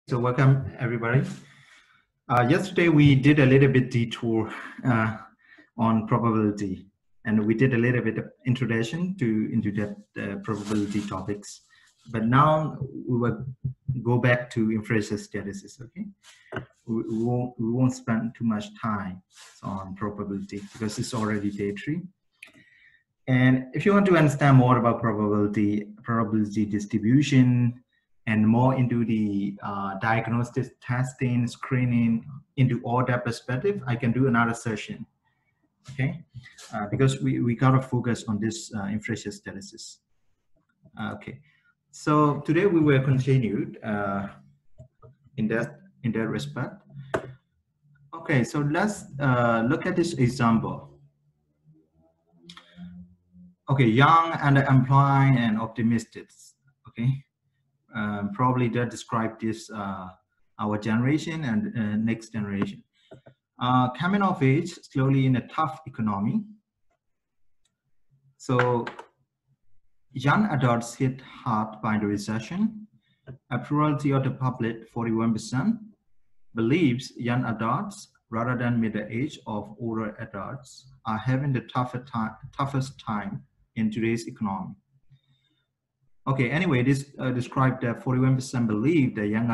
So welcome everybody. Yesterday we did a little bit detour on probability, and we did a little bit of introduction into that probability topics. But now we will go back to inferential statistics. Okay, we won't spend too much time on probability because it's already day 3. And if you want to understand more about probability distribution, and more into the diagnostic testing, screening, into all that perspective, I can do another session, okay? Because we gotta focus on this inferential statistics. Okay, so today we will continue in that respect. Okay, so let's look at this example. Okay, young, underemployed, and optimistic. Okay. Probably that describe this our generation and next generation. Coming of age slowly in a tough economy. So young adults hit hard by the recession. A plurality of the public, 41%, believes young adults rather than middle age of older adults are having the toughest time in today's economy. Okay, anyway, this described that 41% believe that young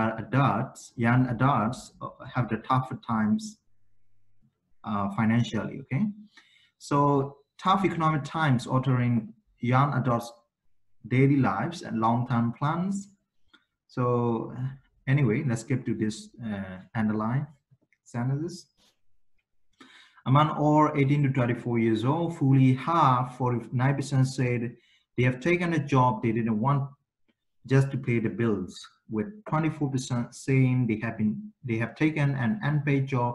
adults have the tougher times financially, okay? So tough economic times altering young adults' daily lives and long-term plans. So anyway, let's get to this underline sentences. Among all 18 to 24 years old, fully half, 49% said they have taken a job they didn't want just to pay the bills, with 24% saying they have taken an unpaid job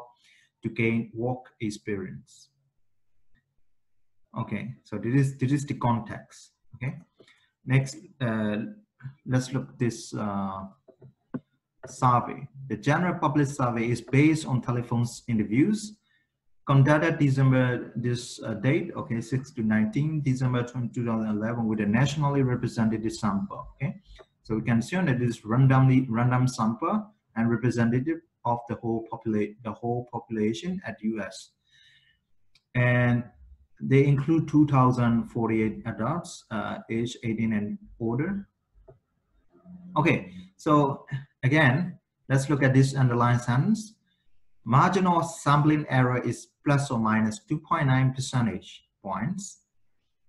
to gain work experience. Okay, so this is the context. Okay, next let's look at this survey. The general public survey is based on telephone interviews conducted December date, okay, 6 to 19 December 2011 with a nationally representative sample. Okay, so we can assume that this random sample and representative of the whole population at US, and they include 2,048 adults aged 18 and older. Okay, so again, let's look at this underlying sentence. Marginal sampling error is plus or minus 2.9 percentage points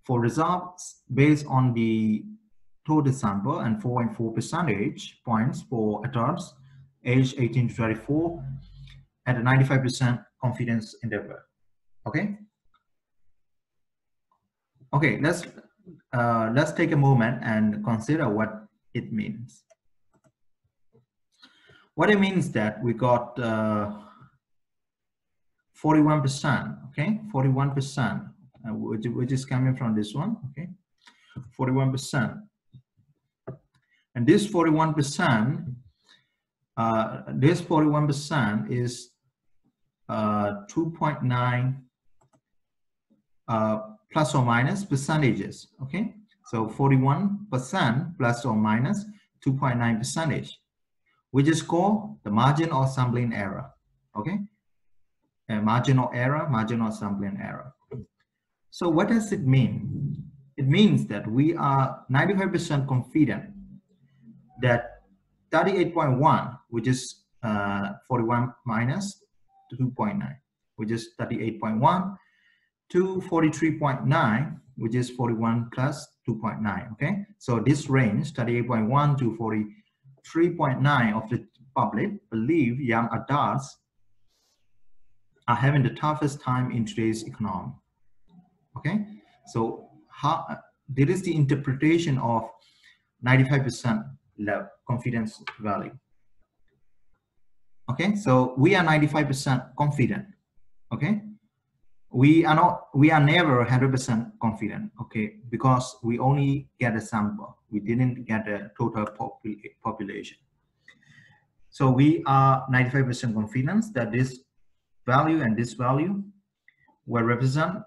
for results based on the total sample and 4.4 percentage points for adults aged 18 to 24 at a 95% confidence interval. Okay. Okay, let's take a moment and consider what it means. What it means that we got 41%, okay, 41%, which is coming from this one, okay, 41%. And this 41%, is 2.9 plus or minus percentages, okay? So 41% plus or minus 2.9 percentage, which is called the margin of sampling error, okay? Marginal error, marginal sampling error. So what does it mean? It means that we are 95% confident that 38.1, which is 41 minus 2.9, which is 38.1, to 43.9, which is 41 plus 2.9, okay? So this range, 38.1 to 43.9 of the public believe young adults are having the toughest time in today's economy. Okay, so this is the interpretation of 95% level confidence value. Okay, so we are 95% confident. Okay, we are never 100% confident. Okay, because we only get a sample, we didn't get a total population. So we are 95% confident that this value and this value will represent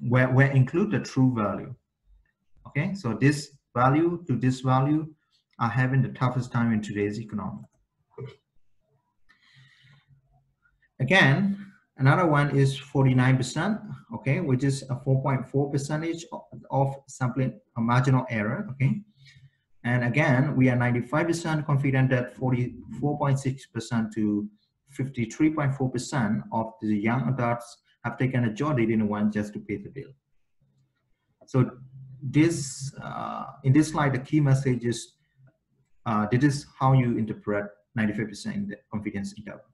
where include the true value. Okay, so this value to this value are having the toughest time in today's economy. Again, another one is 49%, okay, which is a 4.4% of sampling marginal error, okay. And again, we are 95% confident that 44.6% to 53.4% of the young adults have taken a job they didn't want just to pay the bill. So this, in this slide, the key message is, this is how you interpret 95% confidence interval.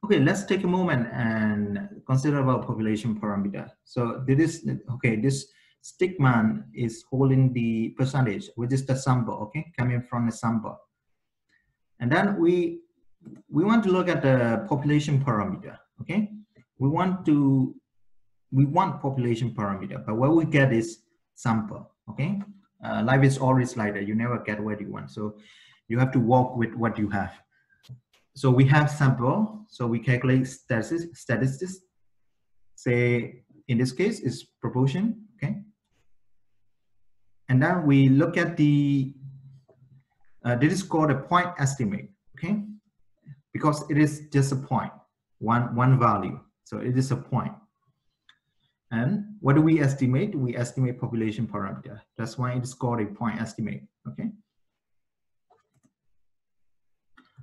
Okay, let's take a moment and consider about population parameter. So this is, okay, this stick man is holding the percentage, which is the sample, okay, coming from the sample. And then we want to look at the population parameter, okay? We want population parameter, but what we get is sample, okay? Life is always like that. You never get what you want. So you have to work with what you have. So we have sample, so we calculate statistics. Say, in this case, is proportion, okay? And then we look at the, this is called a point estimate, okay? Because it is just a point, one value. So it is a point. And what do we estimate? We estimate population parameter. That's why it is called a point estimate, okay?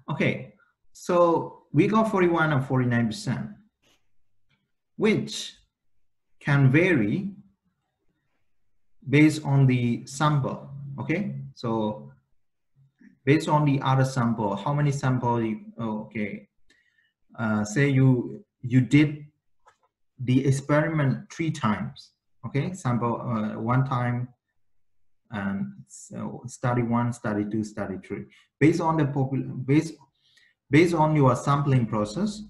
Okay, so we got 41 and 49%, which can vary based on the sample, okay? So based on the other sample, how many samples you, okay. Say you did the experiment 3 times, okay? Sample 1 time, and so study 1, study 2, study 3. Based on the based on your sampling process,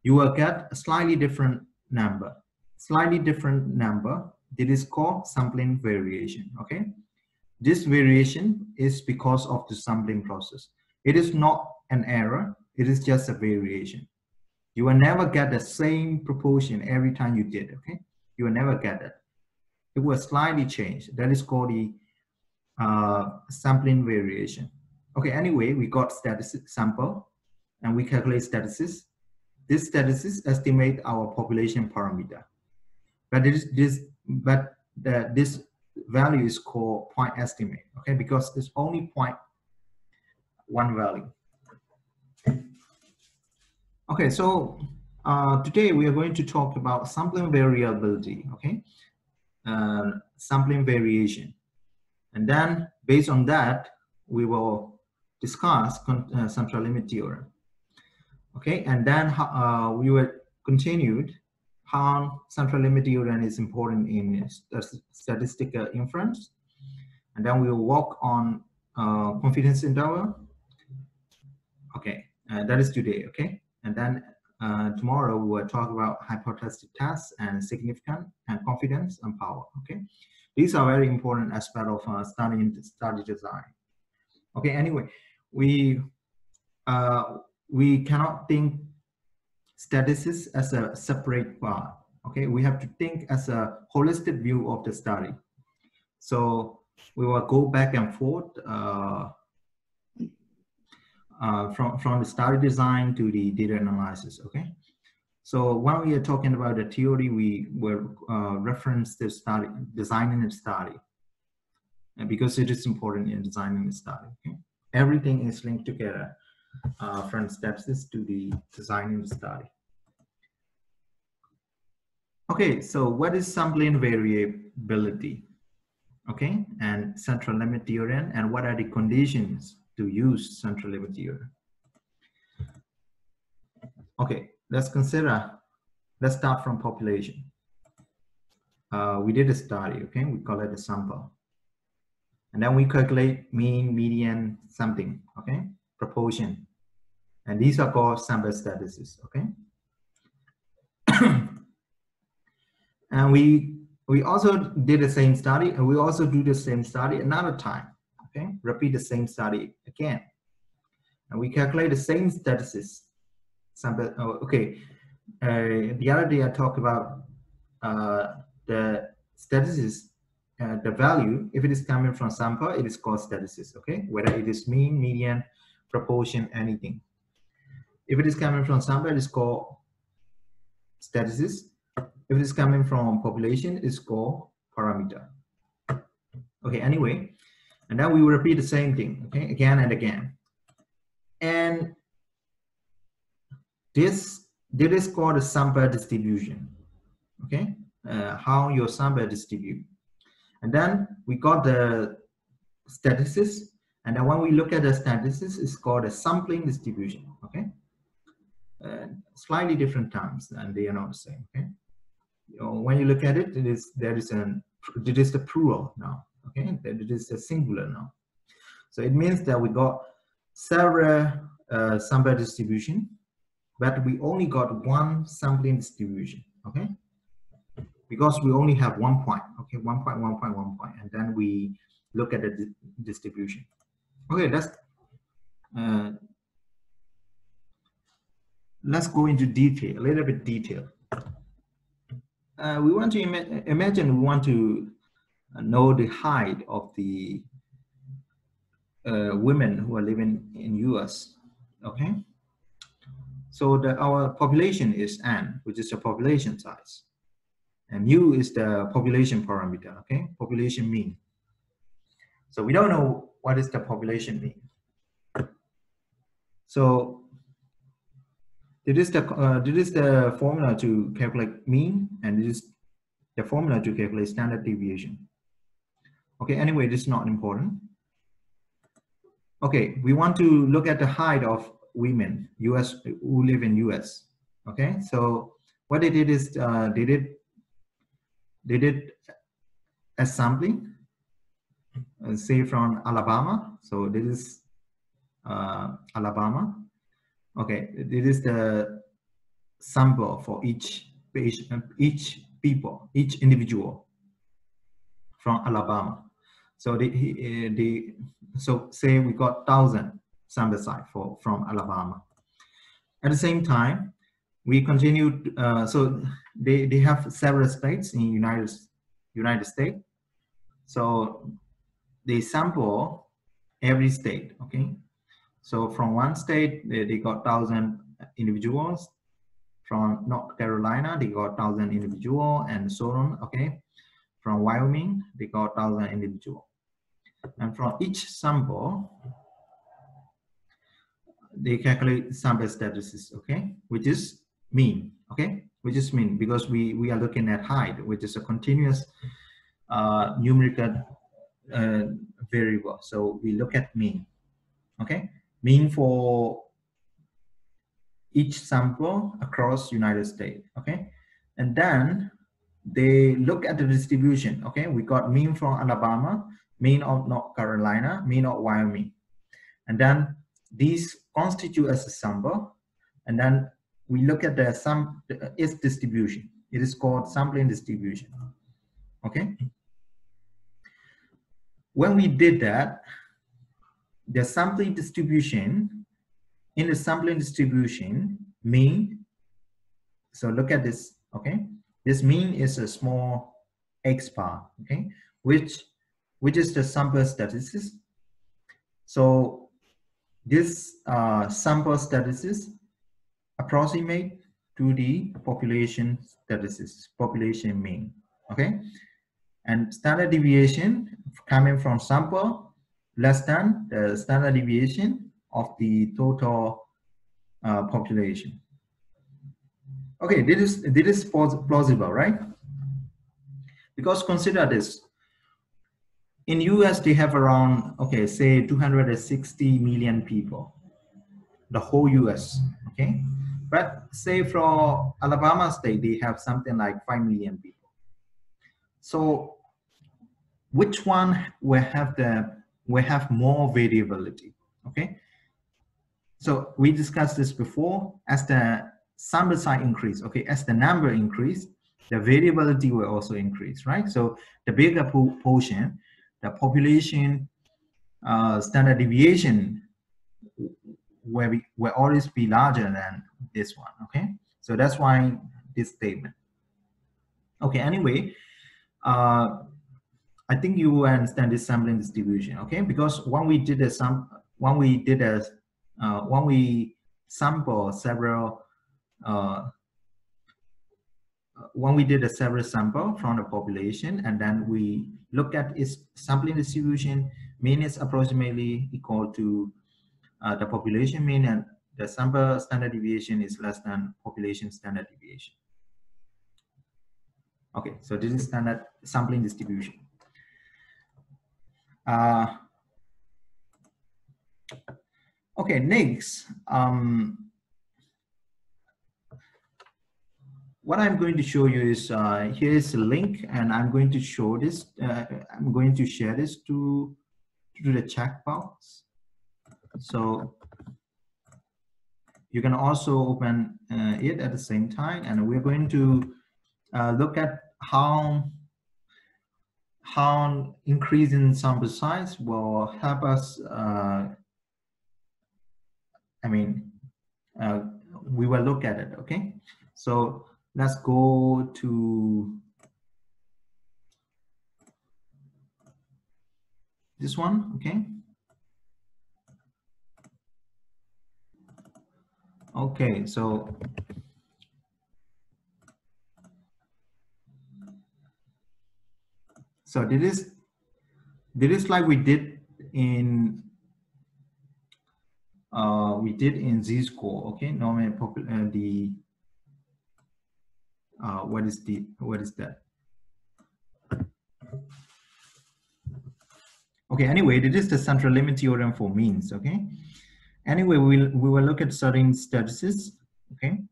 you will get a slightly different number. Slightly different number. It is called sampling variation, okay? This variation is because of the sampling process. It is not an error, it is just a variation. You will never get the same proportion every time you did, okay? You will never get it. It will slightly change. That is called the sampling variation. Okay, anyway, we got statistic sample and we calculate statistics. This statistics estimate our population parameter. But this value is called point estimate, okay? Because it's only one value. Okay, so today we are going to talk about sampling variability, okay? Sampling variation. And then based on that, we will discuss central limit theorem. Okay, and then we will continue how central limit theorem is important in statistical inference. And then we will work on confidence interval. Okay, that is today, okay? And then tomorrow we will talk about hypothesis tests and significance and confidence and power, okay? These are very important aspects of study design. Okay, anyway, we cannot think statistics as a separate part, okay? We have to think as a holistic view of the study. So we will go back and forth from the study design to the data analysis, okay? So when we are talking about the theory, we will reference the study, designing the study, and because it is important in designing the study, okay? Everything is linked together from statistics to the designing the study. Okay, so what is sampling variability? Okay, and central limit theorem, and what are the conditions to use central limit theorem? Okay, let's start from population. We did a study, okay? We call it a sample. And then we calculate mean, median, something, okay? Proportion. And these are called sample statistics, okay? And we also did the same study, and we also do the same study another time, okay? Repeat the same study again. And we calculate the same statistics. Sample, okay. The other day I talked about the statistics the value, if it is coming from sample, it is called statistics, okay? Whether it is mean, median, proportion, anything. If it is coming from sample, it is called statistics. If it is coming from population, it's called parameter. Okay, anyway, and then we will repeat the same thing, okay, again and again. And this is called a sample distribution, okay? How your sample distribute. And then we got the statistics, and then when we look at the statistics, it's called a sampling distribution, okay? Slightly different terms, and they are not the same, okay? When you look at it, it is the plural now, okay? It is a singular now. So it means that we got several sample distribution, but we only got one sampling distribution, okay? Because we only have 1 point, okay? 1 point, 1 point, 1 point, and then we look at the distribution. Okay, let's go into detail, a little bit detail. We want to imagine we want to know the height of the women who are living in US, okay? So our population is N, which is the population size. And mu is the population parameter, okay? Population mean. So we don't know what is the population mean. So this is the formula to calculate mean, and this is the formula to calculate standard deviation. Okay, anyway, this is not important. Okay, we want to look at the height of women US who live in US. Okay, so what they did is they did a sampling, say from Alabama. So this is Alabama. Okay, this is the sample for each patient, each individual from Alabama. So so say we got 1,000 sample size from Alabama. At the same time, we continued. So they have several states in United States. So they sample every state. Okay. So from one state they got 1,000 individuals. From North Carolina they got 1,000 individuals, and so on. Okay. From Wyoming they got 1,000 individuals. And from each sample, they calculate sample statistics, okay, which is mean, okay, which is mean, because we are looking at height, which is a continuous numerical variable. So we look at mean, okay, mean for each sample across United States, okay, and then they look at the distribution, okay. We got mean from Alabama, mean of North Carolina, mean of Wyoming, and then these constitute as a sample, and then we look at its distribution. It is called sampling distribution, okay. When we did that, the sampling distribution, in the sampling distribution, mean, so look at this, okay. This mean is a small x bar, okay, which is the sample statistics. So this sample statistics approximate to the population statistics, population mean, okay. And standard deviation coming from sample less than the standard deviation of the total population. Okay, this is plausible, right? Because consider this. In US, they have around, okay, say 260 million people, the whole US, okay? But say for Alabama state, they have something like 5 million people. So which one will have more variability, okay? So we discussed this before. As the sample size increase, okay, as the number increase, the variability will also increase, right? So the bigger portion, the population standard deviation will always be larger than this one, okay? So that's why this statement. Okay, anyway, I think you understand this sampling distribution, okay? Because when we did a when we sample several when we did a several sample from the population, and then we look at its sampling distribution, mean is approximately equal to the population mean, and the sample standard deviation is less than population standard deviation. Okay, so this is standard sampling distribution. Okay, next, what I'm going to show you is here is a link, and I'm going to show this. I'm going to share this to the chat box. So you can also open it at the same time, and we're going to look at how increasing sample size will help us. We will look at it. Okay, so let's go to this one. Okay. Okay, so this is like we did in Z-score. Okay, normally what is that? Okay, anyway, this is the central limit theorem for means. Okay, anyway, we will look at certain statistics. Okay.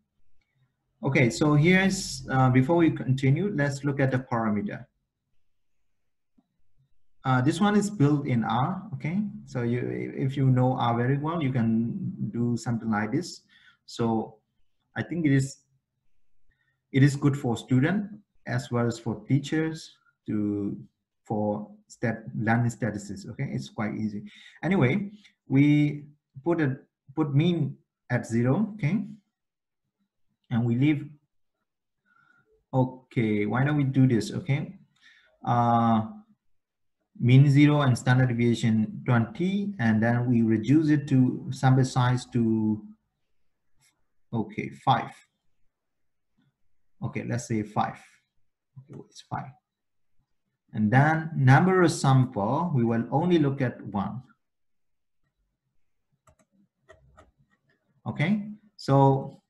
Okay, so here's before we continue, let's look at the parameter. This one is built in R. Okay, so if you know R very well, you can do something like this. So I think it is good for students as well as for teachers for learning statistics. Okay, it's quite easy. Anyway, we put mean at 0. Okay, and we leave. Okay, why don't we do this? Okay, mean 0 and standard deviation 20, and then we reduce it to sample size to 5. Okay, let's say 5. Okay, it's 5. And then number of sample, we will only look at 1. Okay, so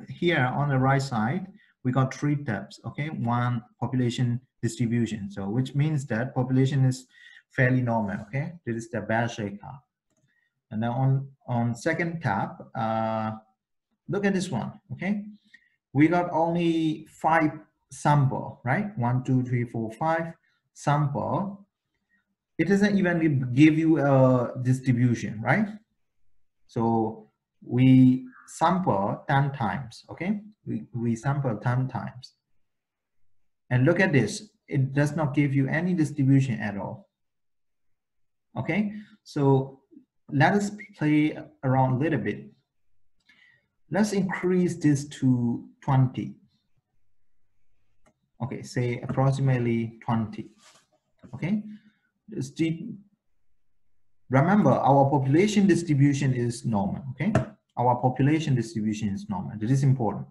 here on the right side, we got 3 tabs. Okay, one population distribution. So which means that population is fairly normal. Okay, this is the bell-shaped curve. And then on second tab, look at this one. Okay, we got only 5 sample, right? 1, 2, 3, 4, 5 sample. It doesn't even give you a distribution, right? So we sample 10 times. Okay, we sample 10 times, and look at this. It does not give you any distribution at all. Okay, so let us play around a little bit. Let's increase this to 20. Okay, say approximately 20. Okay, remember our population distribution is normal. Okay, our population distribution is normal. This is important.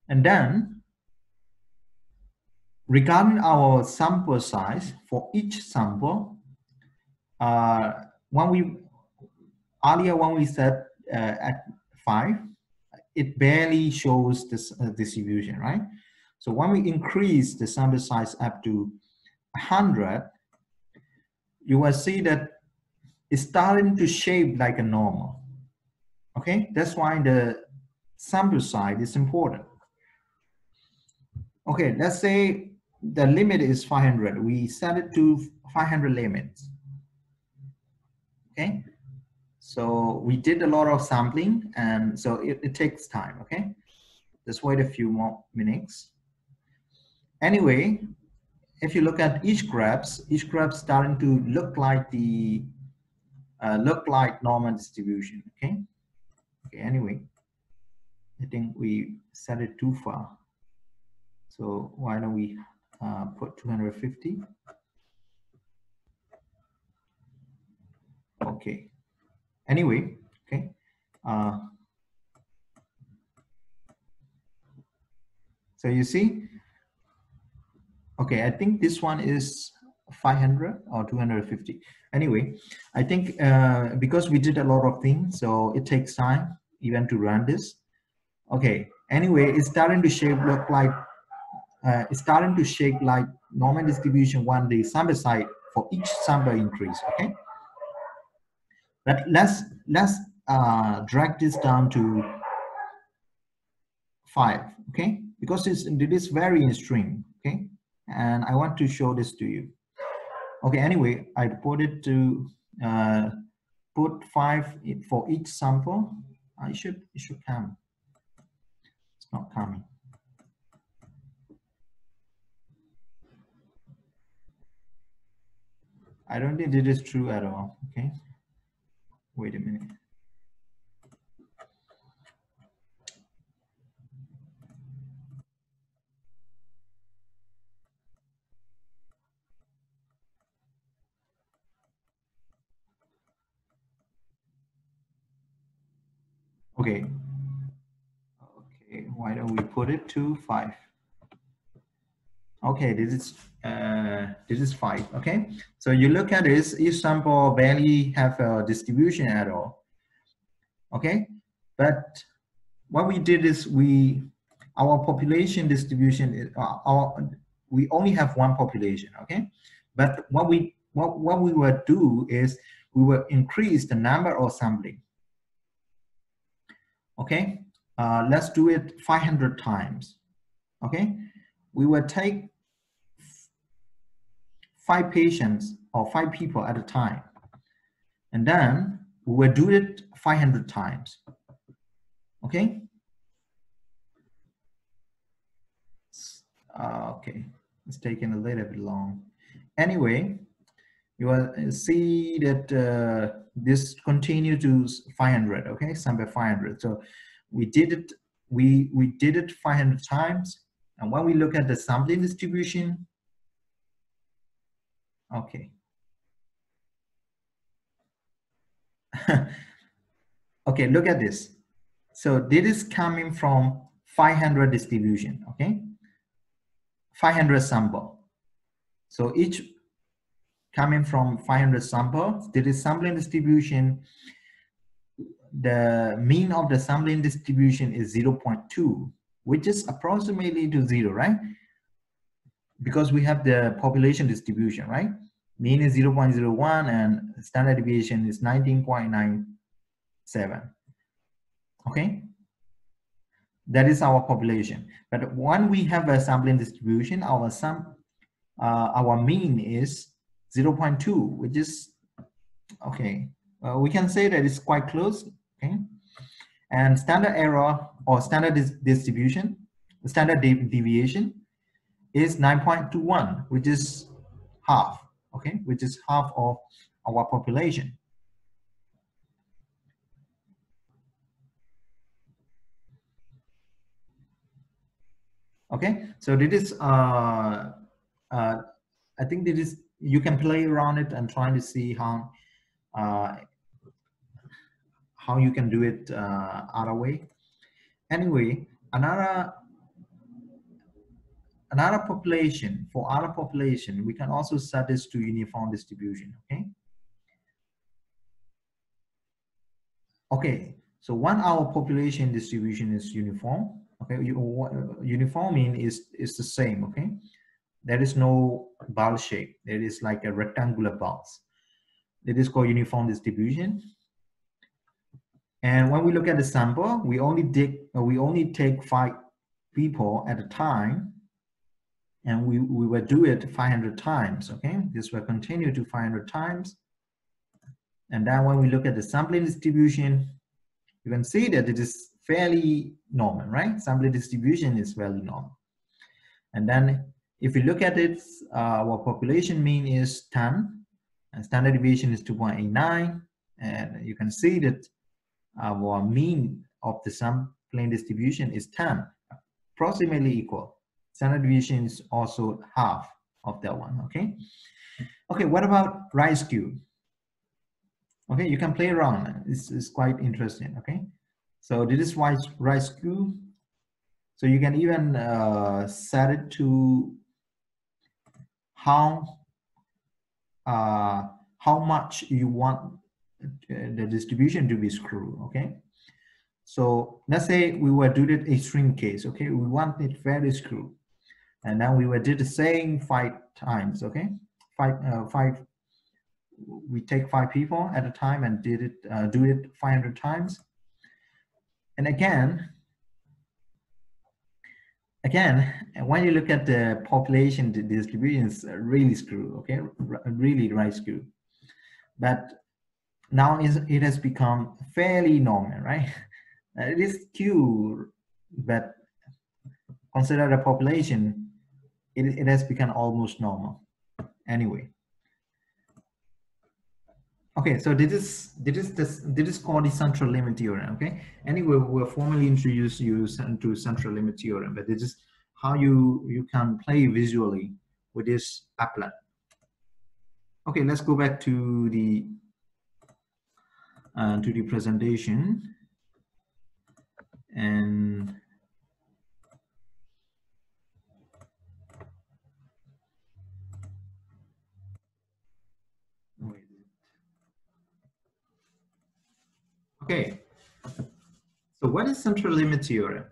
And then regarding our sample size for each sample, when we set at 5, it barely shows this distribution, right? So when we increase the sample size up to 100, you will see that it's starting to shape like a normal. Okay, that's why the sample size is important. Okay, let's say the limit is 500. We set it to 500 limits. Okay, so we did a lot of sampling, and so it takes time. Okay, let's wait a few more minutes. Anyway, if you look at each graph starting to look like the normal distribution. Okay. Okay. Anyway, I think we set it too far. So why don't we put 250? Okay. Anyway, okay. So you see, okay, I think this one is 500 or 250. Anyway, I think because we did a lot of things, so it takes time even to run this. Okay, anyway, it's starting to shape look like it's starting to shape like normal distribution when the sample size for each sample increase. Okay, but let's drag this down to 5. Okay, because it is very extreme. Okay, and I want to show this to you. Okay, anyway, I put it to put 5 for each sample. It should come. It's not coming. I don't think it is true at all. Okay, wait a minute. Okay. Okay, why don't we put it to 5? Okay, this is 5. Okay, so you look at this, each sample barely have a distribution at all. Okay, but what we did is our population distribution is we only have one population. Okay, but what we will do is we will increase the number of sampling. Okay, let's do it 500 times. Okay, we will take 5 patients or 5 people at a time, and then we will do it 500 times. Okay. Okay, it's taking a little bit long. Anyway, you will see that this continue to 500. Okay, sample 500. So we did it. We did it 500 times, and when we look at the sampling distribution, okay. Okay, look at this. So this is coming from 500 distribution. Okay, 500 sample. So each coming from 500 samples. This is sampling distribution. The mean of the sampling distribution is 0.2, which is approximately to 0, right? Because we have the population distribution, right? Mean is 0.01 and standard deviation is 19.97. Okay, that is our population. But when we have a sampling distribution, our mean is 0.2, which is okay. We can say that it's quite close. Okay, and standard error or standard distribution, standard deviation is 9.21, which is half. Okay, which is half of our population. Okay, so this is I think this is, you can play around it and try to see how you can do it other way. Anyway, another population, for other population, we can also set this to uniform distribution. Okay. Okay, so when our population distribution is uniform, okay, uniform mean is the same. Okay, there is no ball shape. There is like a rectangular box. That is called uniform distribution. And when we look at the sample, we only take 5 people at a time, and we will do it 500 times. Okay, this will continue to 500 times. And then when we look at the sampling distribution, you can see that it is fairly normal, right? Sampling distribution is fairly normal. And then if you look at it, our population mean is 10, and standard deviation is 2.89. And you can see that our mean of the sampling distribution is 10, approximately equal. Standard deviation is also half of that one. Okay. Okay, what about right skew? Okay, you can play around. It's quite interesting. Okay, so this is right skew. So you can even set it to how much you want the distribution to be screwed. Okay, so let's say we were do the extreme case. Okay, we want it very screwed, and then we were did the same 5 times. Okay, five. We take 5 people at a time and did it do it 500 times. And again, when you look at the population distribution, it's really screwed. Okay, really right screwed. But now it has become fairly normal, right? It is Q, but consider the population, it has become almost normal. Anyway, okay, so this is called the central limit theorem. Okay, anyway, we'll formally introduce you to central limit theorem, but this is how you can play visually with this applet. Okay, let's go back to the presentation. And okay, so what is central limit theorem?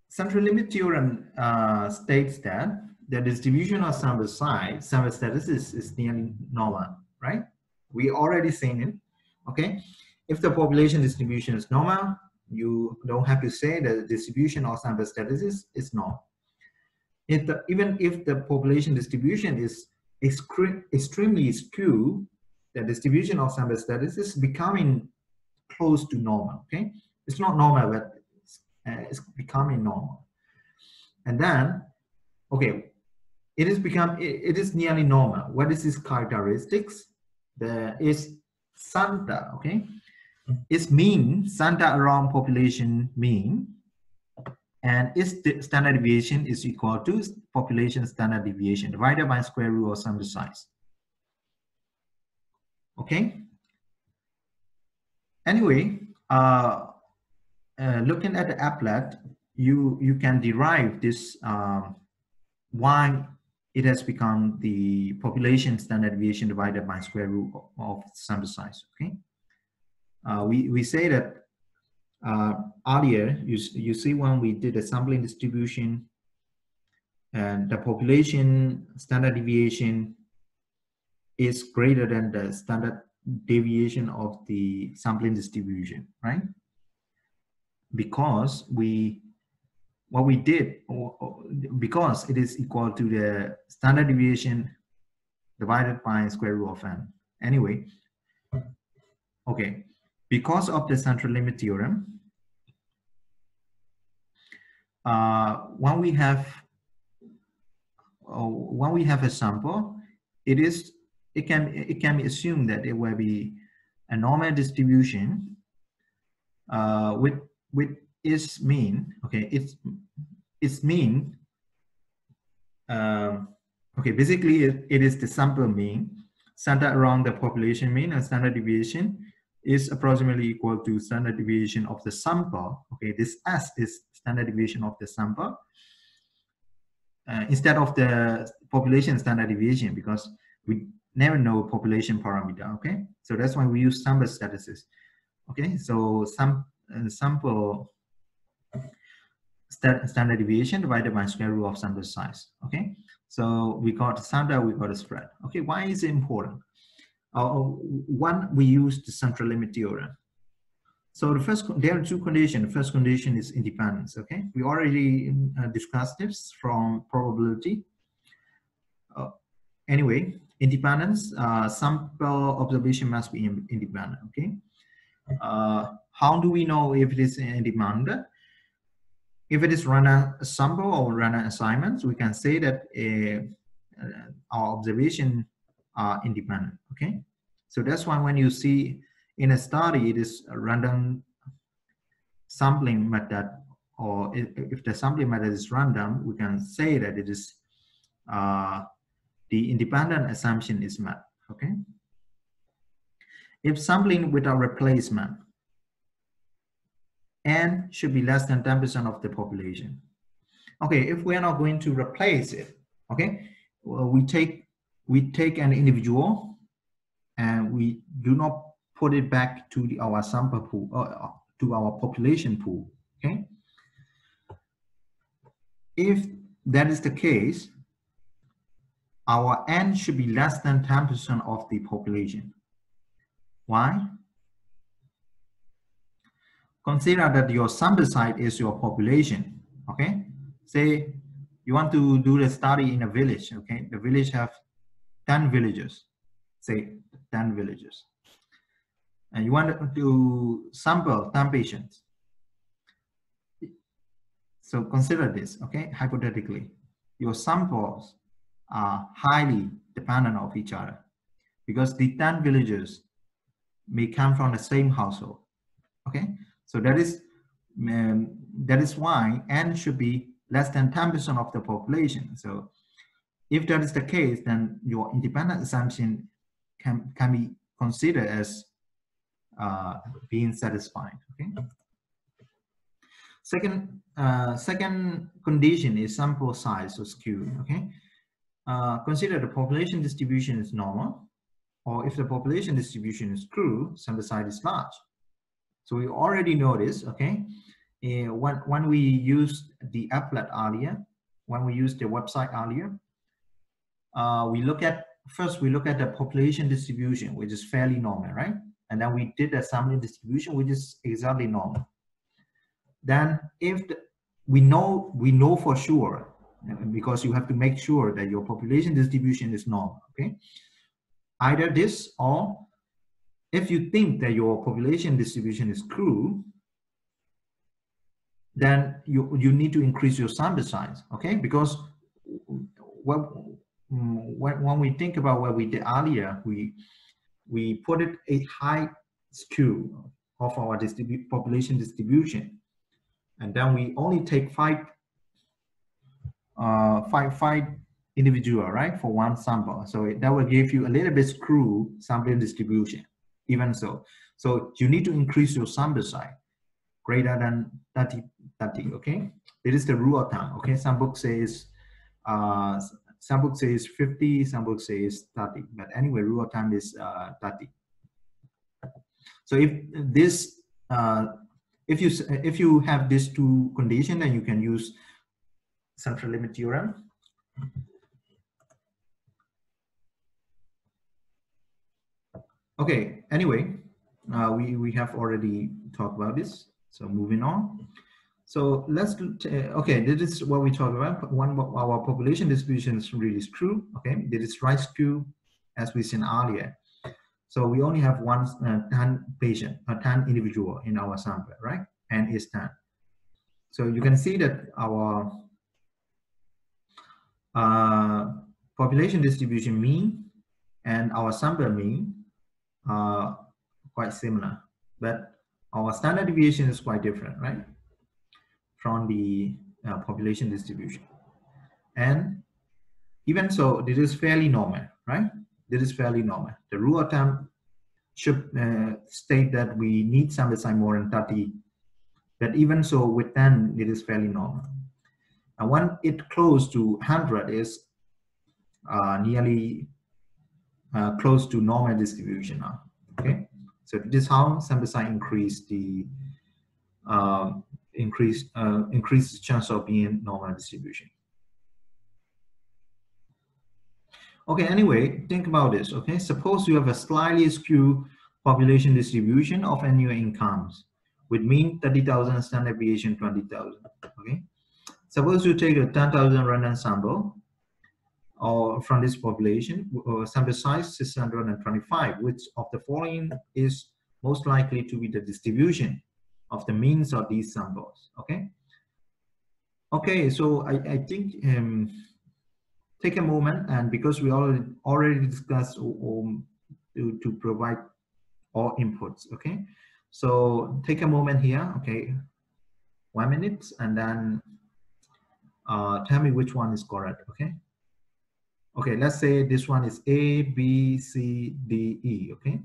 Central limit theorem states that the distribution of sample size, sample status is nearly normal, right? We already seen it, okay? If the population distribution is normal, you don't have to say that the distribution of sample status is normal. Even if the population distribution is extremely skewed, the distribution of sample status is becoming close to normal, okay? It's not normal, but it's becoming normal. And then, okay, it is nearly normal. What is its characteristics? Is Santa, okay? Its mean, Santa around population mean, and its standard deviation is equal to population standard deviation divided by square root of sample size. Okay? Anyway, looking at the applet, you can derive this why it has become the population standard deviation divided by square root of sample size. Okay, we say that earlier you see when we did a sampling distribution, and the population standard deviation is greater than the standard deviation of the sampling distribution, right? Because what we did, because it is equal to the standard deviation divided by square root of n. Anyway, okay, because of the central limit theorem, when we have a sample, it can be assumed that it will be a normal distribution with its mean. Okay, its mean. Okay, basically it is the sample mean centered around the population mean, and standard deviation is approximately equal to standard deviation of the sample. Okay, this S is standard deviation of the sample instead of the population standard deviation, because we never know population parameter. Okay, so that's why we use sample statistics. Okay, so sample standard deviation divided by square root of sample size. Okay, so we got standard, we got a spread. Okay, why is it important? One, we use the central limit theorem. So there are two conditions. The first condition is independence. Okay, we already discussed this from probability. Anyway, independence, sample observation must be independent. Okay, how do we know if it is independent? If it is random sample or random assignments, we can say that our observation are independent. Okay, so that's why when you see in a study it is a random sampling method, or if the sampling method is random, we can say that it is the independent assumption is met, okay? If sampling without replacement, N should be less than 10% of the population. Okay, if we are not going to replace it, okay, well, we take an individual and we do not put it back to our sample pool, to our population pool, okay? If that is the case, our N should be less than 10% of the population. Why? Consider that your sample size is your population, okay? Say you want to do the study in a village, okay? The village have 10 villages, say 10 villages. And you want to sample 10 patients. So consider this, okay? Hypothetically, your samples are highly dependent of each other because the 10 villages may come from the same household, okay? So that is why N should be less than 10% of the population. So if that is the case, then your independent assumption can be considered as being satisfied, okay? Second condition is sample size or skew, okay? Consider the population distribution is normal, or if the population distribution is true, sample size is large. So we already know this, okay? When we used the applet earlier, when we used the website earlier, we look at the population distribution, which is fairly normal, right? And then we did a sampling distribution, which is exactly normal. Then if we know for sure, because you have to make sure that your population distribution is normal, okay? Either this, or if you think that your population distribution is true, then you need to increase your sample size, okay? Because when we think about what we did earlier, we put it a high skew of our population distribution, and then we only take five individual, right, for one sample. So that will give you a little bit screw sampling distribution. Even so you need to increase your sample size greater than 30, okay? It is the rule of thumb, okay? Some books says 50, some books says 30, but anyway, rule of thumb is 30. So if this if you have these two conditions, then you can use central limit theorem. Okay, anyway, we have already talked about this, so moving on. So let's okay, this is what we talked about. One, our population distribution is really true, okay? This is right skew as we seen earlier. So we only have 10 patient, 10 individual in our sample, right? N is 10. So you can see that our population distribution mean and our sample mean are quite similar, but our standard deviation is quite different, right, from the population distribution. And even so, this is fairly normal, right? This is fairly normal. The rule of thumb should state that we need sample size more than 30, but even so, with 10, it is fairly normal. And when it close to 100 is nearly close to normal distribution now, okay? So this is how sample size increase the increase chance of being normal distribution. Okay, anyway, think about this, okay? Suppose you have a slightly skewed population distribution of annual incomes with mean 30,000, standard deviation 20,000, okay? Suppose you take a 10,000 random sample or from this population, sample size 625, which of the following is most likely to be the distribution of the means of these samples, okay? Okay, so I think take a moment, and because we already discussed to provide all inputs, okay? So take a moment here, okay? 1 minute, and then tell me which one is correct, okay? Okay, let's say this one is A, B, C, D, E, okay?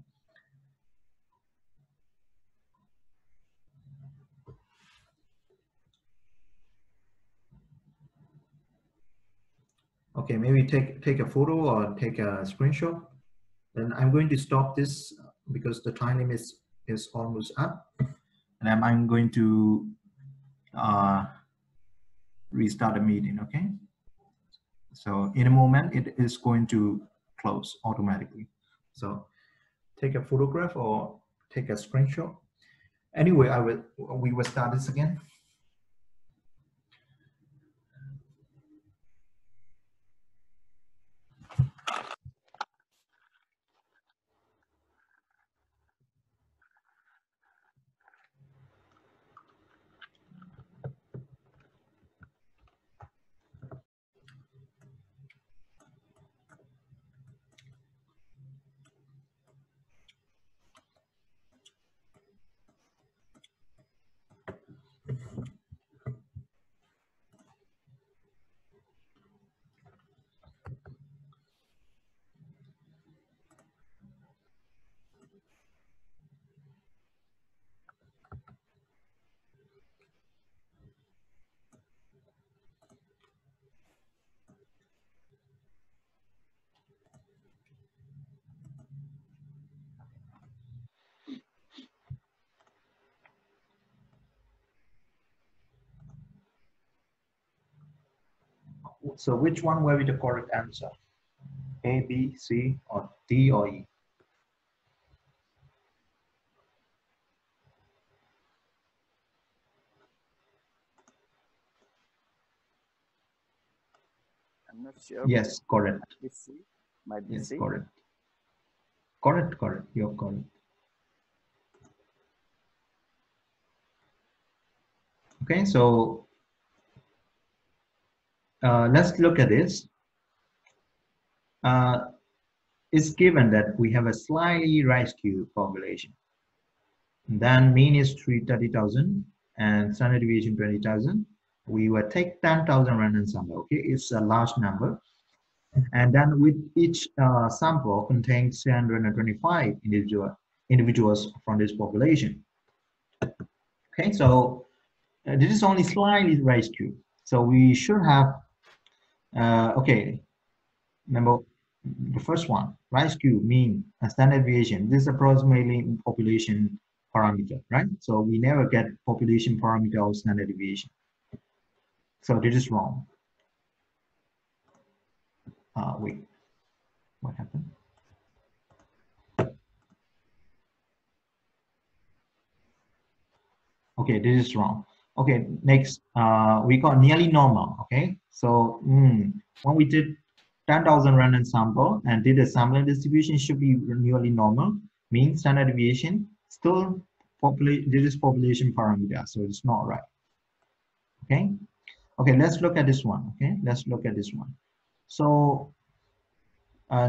Okay, maybe take a photo or take a screenshot. Then I'm going to stop this because the time limit is almost up. And I'm going to restart the meeting, okay? So in a moment, it is going to close automatically. So take a photograph or take a screenshot. Anyway, we will start this again. So which one will be the correct answer? A, B, C, or D, or E? I'm not sure. Yes, correct. Might be C. Might be Yes, C. correct. Correct. You're correct. Okay, so let's look at this. It's given that we have a slightly rescue population. Then mean is 30,000 and standard deviation 20,000. We will take 10,000 random sample. Okay, it's a large number. And then with each sample contains 325 individuals from this population. Okay, so this is only slightly rescue. So we should have, okay, the first one, rescue mean and standard deviation. This is approximately population parameter, right? So we never get population parameter or standard deviation. So this is wrong. Wait, what happened? Okay, this is wrong. Okay, next, we got nearly normal, okay? So when we did 10,000 random sample and did a sampling distribution should be nearly normal, means standard deviation, still this is population parameter, so it's not right, okay? Okay, let's look at this one, okay? Let's look at this one. So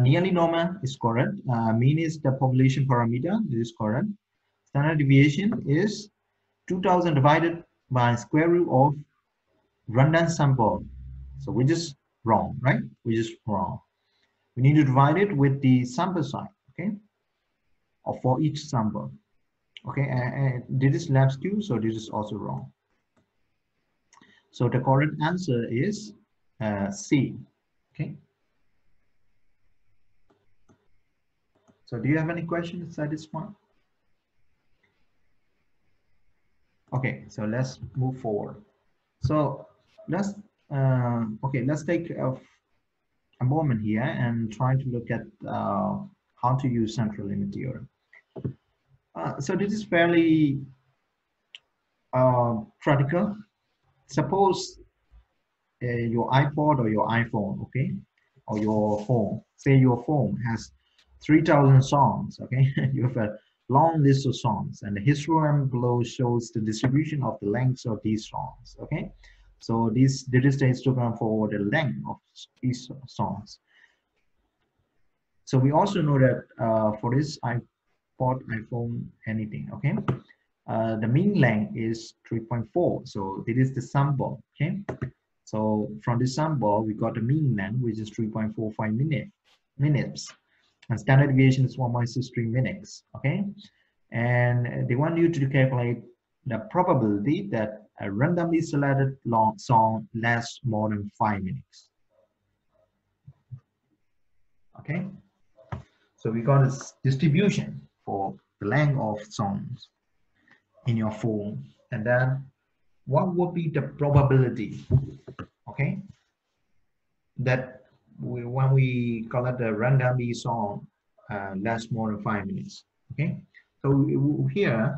nearly normal is correct. Mean is the population parameter, this is correct. Standard deviation is 2000 divided by square root of random sample. So which is wrong, right? Which is wrong. We need to divide it with the sample size, okay? Or for each sample. Okay, and this is lab skew, so this is also wrong. So the correct answer is C, okay? So do you have any questions at this point? Okay, so let's move forward. So let's let's take a moment here and try to look at how to use central limit theorem. So this is fairly practical. Suppose your iPod or your iPhone, okay, or your phone. Say your phone has 3,000 songs, okay. You have a long list of songs, and the histogram below shows the distribution of the lengths of these songs, okay. So this is the histogram for the length of these songs. So we also know that for this iPod, iPhone, anything, okay, the mean length is 3.4. So this is the sample, okay. So from this sample, we got a mean length, which is 3.45 minutes. And standard deviation is 1.63 minutes, okay? And they want you to calculate the probability that a randomly selected long song lasts more than 5 minutes. Okay, so we got a distribution for the length of songs in your phone, and then what would be the probability, okay, that when we collect the randomly song lasts more than 5 minutes. Okay, so here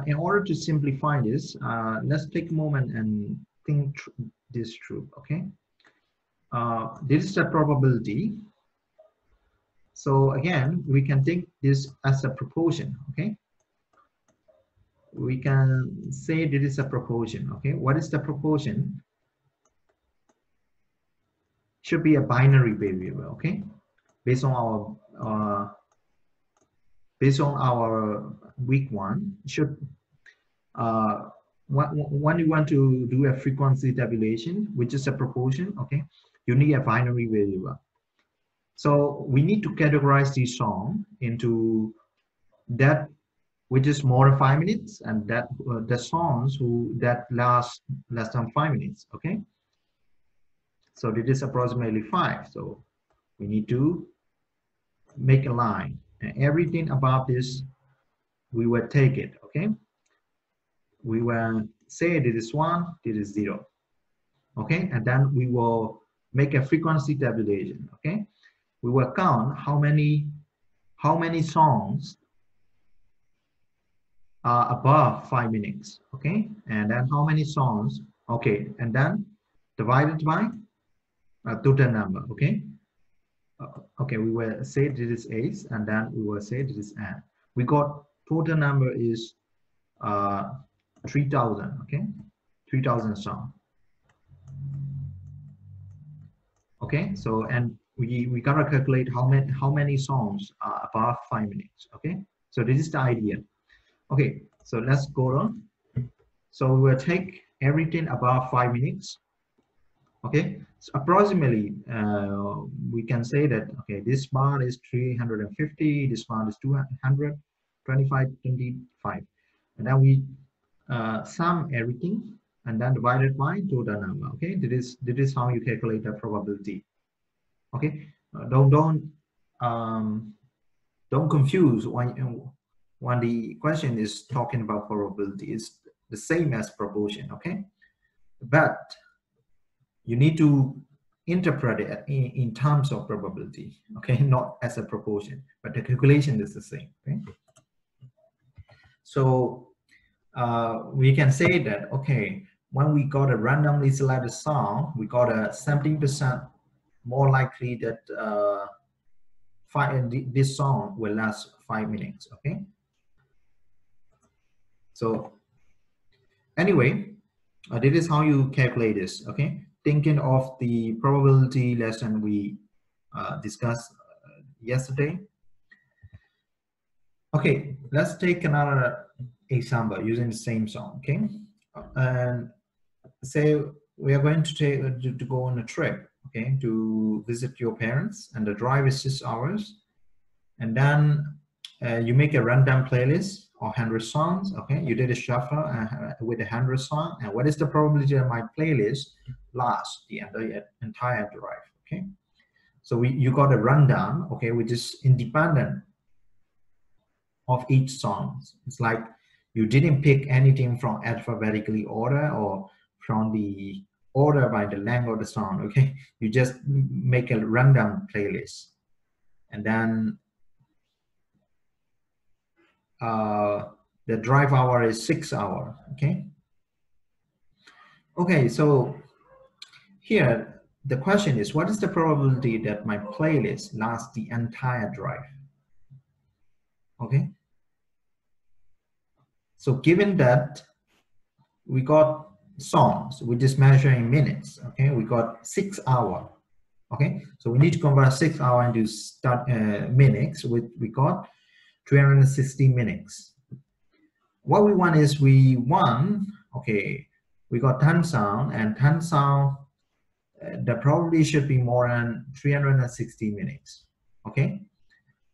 in order to simplify this, let's take a moment and think this through. Okay, this is the probability. So again, we can take this as a proportion. Okay, we can say this is a proportion. Okay, what is the proportion? Should be a binary variable. Okay, based on our week one, should when you want to do a frequency tabulation, which is a proportion, okay, you need a binary variable. So we need to categorize the song into that which is more than 5 minutes, and that the songs that last less than 5 minutes. Okay, so this is approximately 5. So we need to make a line, and everything above this we will take it. Okay, we will say this is 1, this is 0. Okay, and then we will make a frequency tabulation. Okay, we will count how many songs are above 5 minutes. Okay, and then how many songs, okay, and then divided by a total number. Okay, okay, we will say this is 8, and then we will say this is n. We got total number is 3,000. Okay, 3,000 songs. Okay, so and we gotta calculate how many songs are above 5 minutes. Okay, so this is the idea. Okay, so let's go on. So we will take everything above 5 minutes. Okay, so approximately we can say that, okay, this bar is 350, this bar is 200, 25, 25, and then we sum everything and then divided by total number. Okay, this is how you calculate the probability. Okay, don't confuse when the question is talking about probability. It's the same as proportion. Okay, but you need to interpret it in terms of probability. Okay, not as a proportion, but the calculation is the same. Okay, so we can say that, okay, when we got a randomly selected song, we got a 17% more likely that this song will last 5 minutes. Okay, so anyway, this is how you calculate this. Okay, thinking of the probability lesson we discussed yesterday. Okay, let's take another example using the same song. Okay, and say we are going to go on a trip. Okay, to visit your parents, and the drive is 6 hours, and then you make a random playlist of 100 songs. Okay, you did a shuffle with 100 songs, and what is the probability that my playlist lasts the entire drive? Okay, so you got a rundown, okay, which is independent of each song. It's like you didn't pick anything from alphabetically order or from the order by the length of the song. Okay, you just make a random playlist, and then the drive hour is 6 hours. Okay, okay, so here the question is, what is the probability that my playlist lasts the entire drive? Okay, so given that we got songs, we just measure in minutes. Okay, we got 6 hours. Okay, so we need to convert 6 hours into minutes. We got 360 minutes. What we want is we want we got 10 sound, and 10 sound, the probability should be more than 360 minutes. Okay,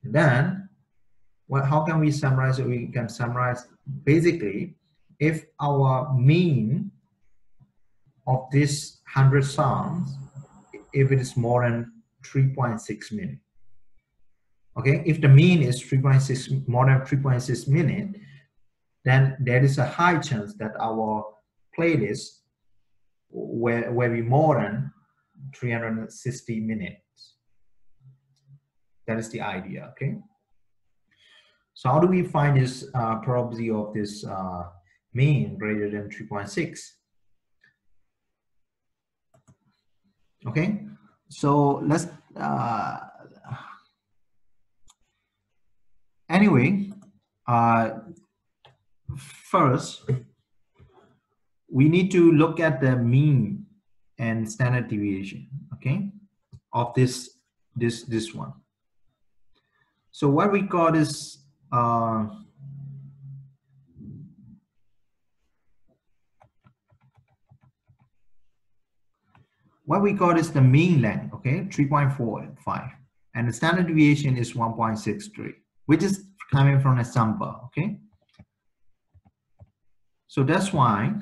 then well, how can we summarize it? We can summarize basically if our mean of this 100 sounds, if it is more than 3.6 minutes. Okay, if the mean is 3.6, more than 3.6 minutes, then there is a high chance that our playlist will be more than 360 minutes. That is the idea. Okay, so how do we find this probability of this mean greater than 3.6? Okay, so let's anyway, first we need to look at the mean and standard deviation, okay, of this one. So what we got is the mean length, okay, 3.45, and the standard deviation is 1.63, which is coming from a sample, okay. So that's why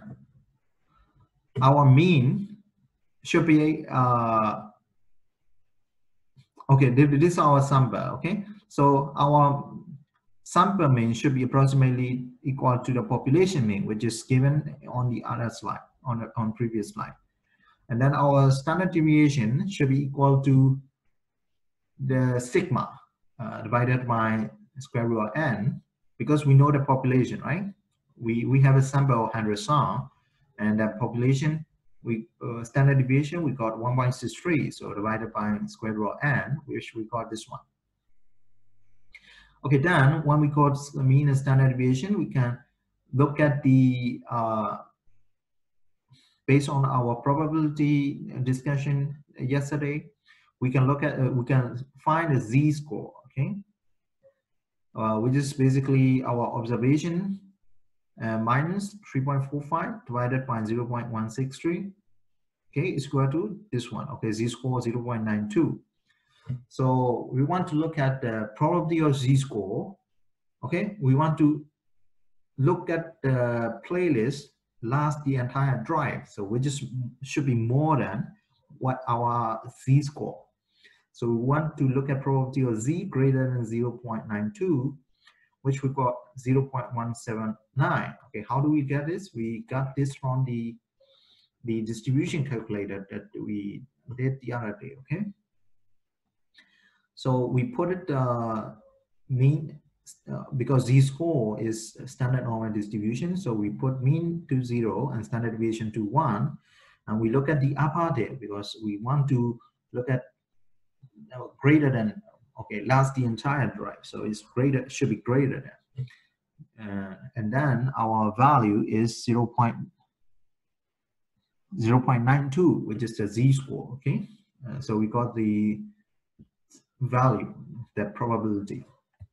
our mean should be okay, this is our sample, okay. So our sample mean should be approximately equal to the population mean, which is given on the other slide, on previous slide. And then our standard deviation should be equal to the sigma divided by square root of n, because we know the population, right? We have a sample of 100 sound, and that population, standard deviation, we got 1.63, so divided by square root of n, which we got this one. Okay, then when we got the mean and standard deviation, we can look at the based on our probability discussion yesterday, we can look at we can find a z-score, okay, which is basically our observation minus 3.45 divided by 0.163, okay, is equal to this one, okay, z-score 0.92. So we want to look at the probability of z-score, okay. We want to look at the playlist last the entire drive, so which is should be more than what our z-score. So we want to look at probability of z greater than 0.92, which we got 0.179. Okay, how do we get this? We got this from the distribution calculator that we did the other day. Okay, so we put it mean because z-score is standard normal distribution, so we put mean to 0 and standard deviation to 1, and we look at the upper tail because we want to look at greater than, okay, last the entire drive, so it's greater, should be greater than, and then our value is 0.92, which is the z-score. Okay, so we got the value, that probability.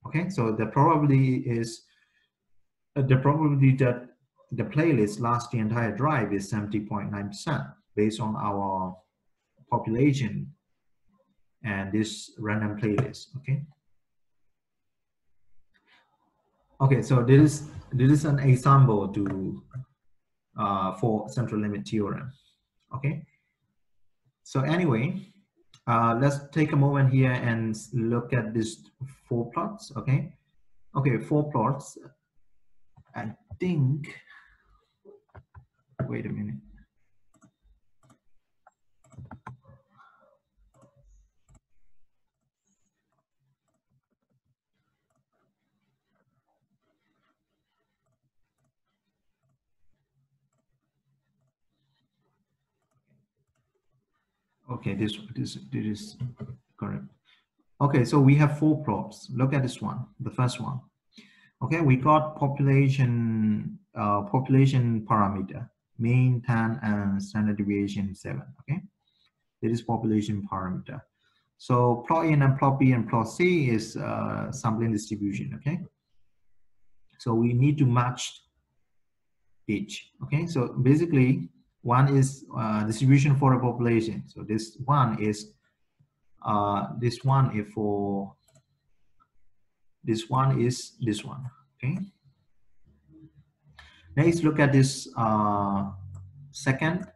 Okay, so the probability is the probability that the playlist lasts the entire drive is 70.9% based on our population and this random playlist. Okay. Okay, so this is an example to for central limit theorem. Okay. So anyway, let's take a moment here and look at these 4 plots. Okay. Okay, 4 plots. I think. Wait a minute. Okay, this is correct. Okay, so we have 4 plots. Look at this one, the first one. Okay, we got population parameter, mean 10 and standard deviation 7. Okay, this is population parameter. So plot A and plot B and plot C is sampling distribution. Okay, so we need to match each. Okay, so basically one is distribution for a population. So this one is for this one is this one. Okay. Next, look at this second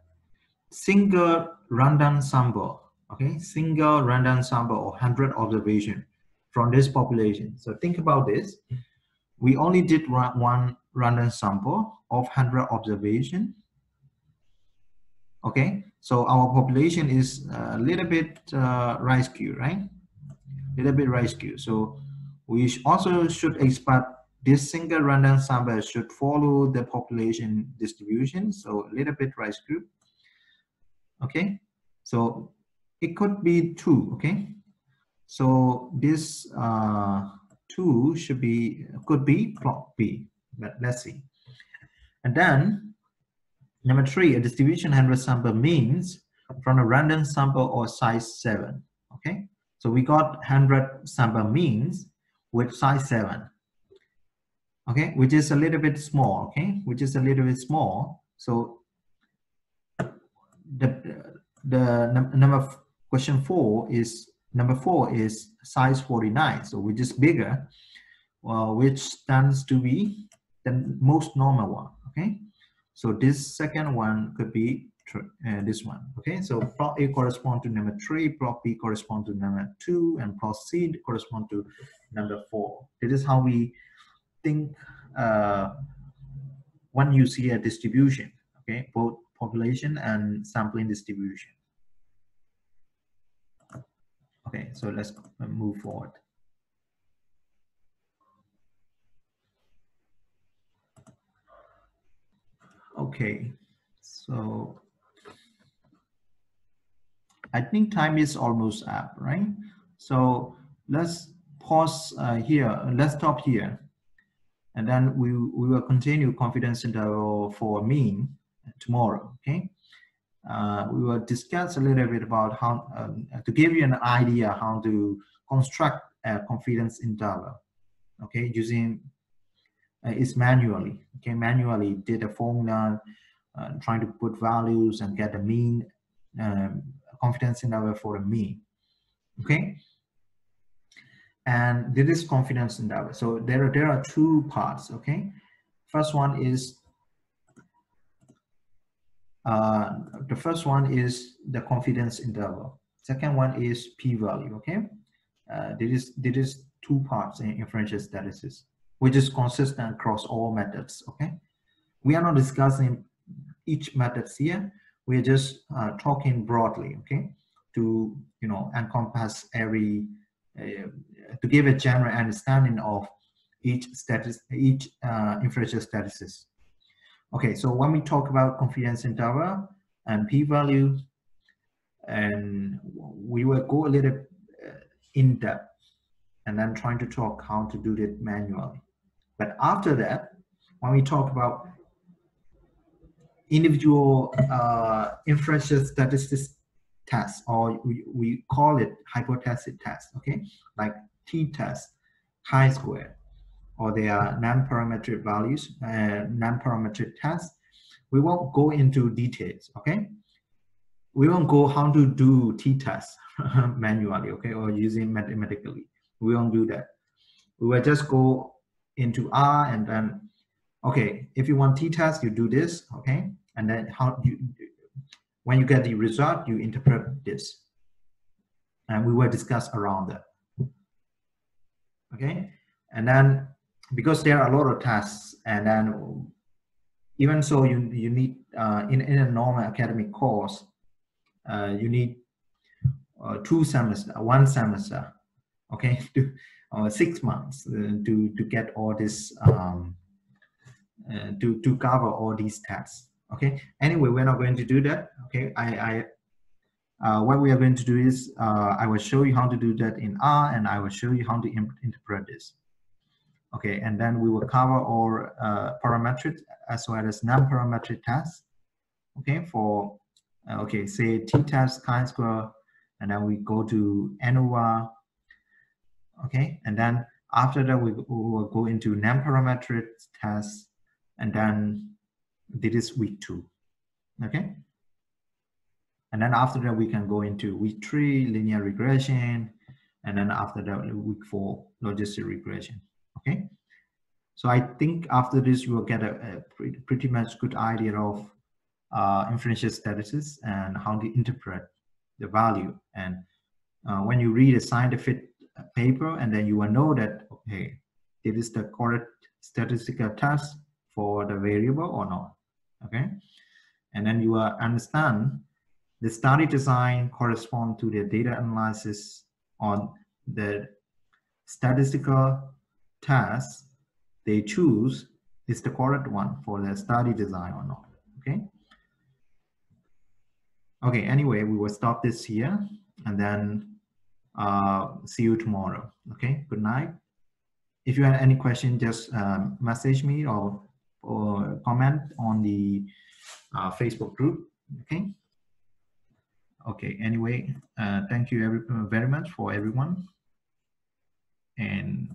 single random sample. Okay, single random sample or 100 observation from this population. So think about this. We only did one random sample of 100 observation. Okay, so our population is a little bit right skew, right? Little bit right skew. So we also should expect this single random sample should follow the population distribution. So a little bit right skew. Okay, so it could be 2. Okay, so this 2 could be plot B, but let's see. And then number 3, a distribution 100 sample means from a random sample or size 7. Okay, so we got 100 sample means with size 7. Okay, which is a little bit small. Okay, which is a little bit small. So question 4 is number 4 is size 49, so which is bigger, which stands to be the most normal one. Okay, so this second one could be this one. Okay, so plot A correspond to number 3, plot B correspond to number 2, and plot C correspond to number 4. This is how we think when you see a distribution. Okay, both population and sampling distribution. Okay, so let's move forward. Okay, so I think time is almost up, right? So let's pause here. Let's stop here, and then we will continue confidence interval for mean tomorrow. Okay. We will discuss a little bit about how to give you an idea how to construct a confidence interval. Okay, using it's manually. Okay, manually did a formula, trying to put values and get a mean confidence interval for a mean. Okay, and this is confidence interval. So there are 2 parts. Okay, first one is the first one is the confidence interval. Second one is p-value. Okay, this is 2 parts in inferential statistics, which is consistent across all methods. Okay, we are not discussing each methods here. We are just talking broadly. Okay, to encompass every to give a general understanding of each inferential statistics. Okay, so when we talk about confidence interval and p-value, and we will go a little in depth and then trying to talk how to do it manually. But after that, when we talk about individual inferential statistics tests, or we call it hypothesis test, okay, like t-test, chi-square, or they are non-parametric values and non-parametric tests. We won't go into details. Okay, we won't go how to do t-tests manually, okay, or using mathematically. We won't do that. We will just go into R, and then okay, if you want t-test, you do this. Okay, and then how you, when you get the result, you interpret this, and we will discuss around that. Okay, and then because there are a lot of tasks, and then even so, you need in a normal academic course, you need 2 semesters, 1 semester, okay, to 6 months to get all this to cover all these tasks. Okay, anyway, we're not going to do that. Okay, what we are going to do is I will show you how to do that in R, and I will show you how to interpret this. Okay, and then we will cover all parametric as well as non-parametric tests. Okay, for okay, say t-test, chi-square, and then we go to ANOVA. Okay, and then after that we will go into non-parametric tests, and then this is week 2. Okay. And then after that, we can go into week 3, linear regression. And then after that, week 4, logistic regression. Okay. So I think after this, you will get a pretty much good idea of inferential statistics and how to interpret the value. And when you read a scientific paper, and then you will know that, okay, it is the correct statistical test for the variable or not. Okay. And then you will understand the study design correspond to the data analysis on the statistical task they choose is the correct one for the study design or not. Okay. Okay. Anyway, we will stop this here and then see you tomorrow. Okay. Good night. If you have any question, just message me or comment on the Facebook group. Okay. Okay, anyway, thank you very much for everyone. And